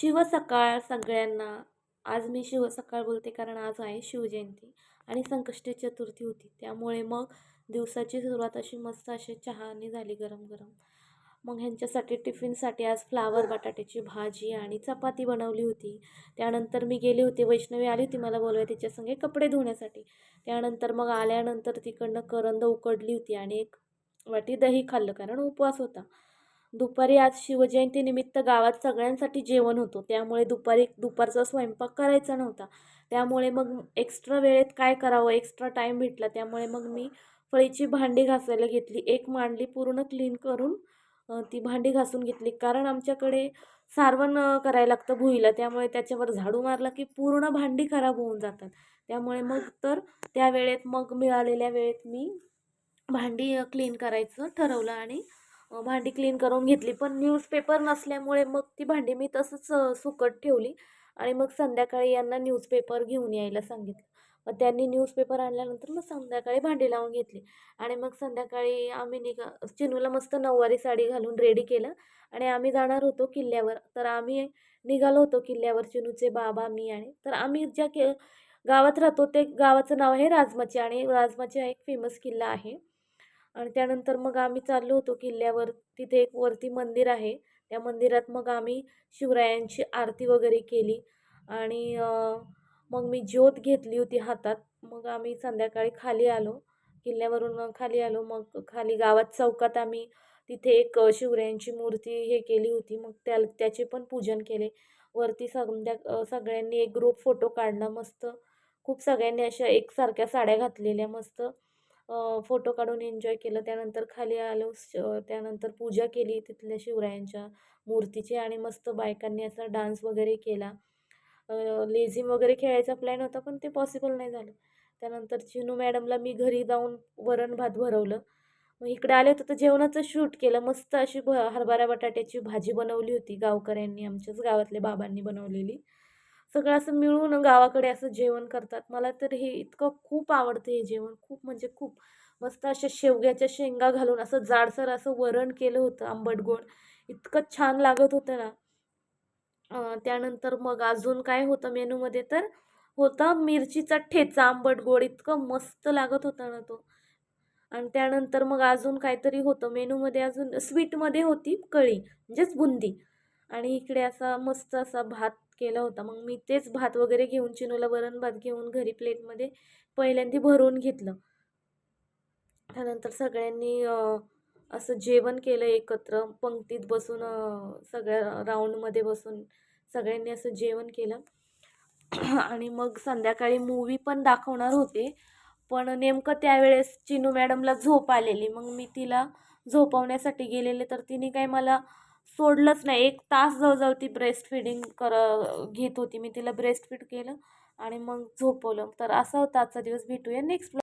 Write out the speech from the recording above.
शिवसकाळ सगळ्यांना. आज मी शिवसकाळ बोलते कारण आज आहे शिवजयंती आणि संकष्टी चतुर्थी होती. त्यामुळे मग दिवसाची सुरुवात अशी मस्त अशी चहाने झाली गरम गरम. मग ह्यांच्यासाठी टिफिनसाठी आज फ्लावर बटाट्याची भाजी आणि चपाती बनवली होती. त्यानंतर मी गेले होते, वैष्णवी आली होती मला बोलवाय तिच्या संगे कपडे धुण्यासाठी. त्यानंतर मग आल्यानंतर तिकडनं करंद उकडली होती आणि एक वाटी दही खाल्लं कारण उपवास होता. दुपारी आज शिवजयंतीनिमित्त गावात सगळ्यांसाठी जेवण होतं. त्यामुळे दुपारचा स्वयंपाक करायचा नव्हता. त्यामुळे मग एक्स्ट्रा वेळेत काय करावं, एक्स्ट्रा टाईम भेटला. त्यामुळे मग मी फळीची भांडी घासायला घेतली. एक मांडली पूर्ण क्लीन करून ती भांडी घासून घेतली. कारण आमच्याकडे सारवण करायला लागतं भुईला. त्यामुळे त्याच्यावर झाडू मारला की पूर्ण भांडी खराब होऊन जातात. त्यामुळे मग तर त्या वेळेत मग मिळालेल्या वेळेत मी भांडी क्लीन करायचं ठरवलं आणि भांडी क्लीन करून घेतली. पण न्यूजपेपर नसल्यामुळे मग ती भांडी मी तसंच सुकत ठेवली आणि मग संध्याकाळी यांना न्यूजपेपर घेऊन यायला सांगितलं. मग त्यांनी न्यूजपेपर आणल्यानंतर मग संध्याकाळी भांडी लावून घेतली आणि मग संध्याकाळी आम्ही चिनूला मस्त नऊवारी साडी घालून रेडी केलं आणि आम्ही जाणार होतो किल्ल्यावर. तर आम्ही निघालो होतो किल्ल्यावर, चिनूचे बाबा, मी. आणि तर आम्ही गावात राहतो ते गावाचं नाव आहे राजमाची आणि राजमाची हा एक फेमस किल्ला आहे. आणि त्यानंतर मग आम्ही चाललो होतो किल्ल्यावर. तिथे एक वरती मंदिर आहे. त्या मंदिरात मग आम्ही शिवरायांची आरती वगैरे केली आणि मग मी ज्योत घेतली होती हातात. मग आम्ही संध्याकाळी खाली आलो, किल्ल्यावरून खाली आलो. मग खाली गावात चौकात आम्ही तिथे एक शिवरायांची मूर्ती हे केली होती. मग त्याचे पण पूजन केले. वरती सगळ्यांनी एक ग्रुप फोटो काढला मस्त. खूप सगळ्यांनी अशा एकसारख्या साड्या घातलेल्या मस्त फोटो काढून एन्जॉय केलं. त्यानंतर खाली आलो. त्यानंतर पूजा केली तिथल्या शिवरायांच्या मूर्तीची आणि मस्त बायकांनी असा डान्स वगैरे केला. लेझिम वगैरे खेळायचा प्लॅन होता पण ते पॉसिबल नाही झालं. त्यानंतर चिनू मॅडमला मी घरी जाऊन वरण भात भरवलं. मग इकडे आले होते तर जेवणाचं शूट केलं. मस्त अशी हरभरा बटाट्याची भाजी बनवली होती गावकऱ्यांनी, आमच्याच गावातल्या बाबांनी बनवलेली. सगळं असं मिळून गावाकडे असं जेवण करतात. मला तर हे इतकं खूप आवडतं हे जेवण, खूप म्हणजे खूप. मस्त अशा शेवग्याच्या शेंगा घालून असं जाडसर असं वरण केलं होतं आंबट गोड. इतकं छान लागत होतं ना. त्यानंतर मग अजून काय होतं मेनूमध्ये, तर होता मिरचीचा ठेचा आंबट गोड. इतकं मस्त लागत होता ना तो. आणि त्यानंतर मग अजून काहीतरी होतं मेनूमध्ये, अजून स्वीटमध्ये होती कळी म्हणजेच बुंदी. आणि इकडे असा मस्त असा भात केला होता. मग मी तेच भात वगैरे घेऊन चिनूला वरण भात घेऊन घरी प्लेटमध्ये पहिल्यांदा भरून घेतलं. त्यानंतर सगळ्यांनी असं जेवण केलं एकत्र पंक्तीत बसून, सगळ्या राऊंडमध्ये बसून सगळ्यांनी असं जेवण केलं. आणि मग संध्याकाळी मूवी पण दाखवणार होते. पण नेमकं त्यावेळेस चिनू मॅडमला झोप आलेली. मग मी तिला झोपवण्यासाठी गेलेले तर तिने काही मला सोडलंच नाही. 1 तास जवळजवळ ती ब्रेस्ट फिडिंग घेत होती. मी तिला ब्रेस्ट फीड केलं आणि मग झोपवलं. तर असा होता आजचा दिवस. भेटूया नेक्स्ट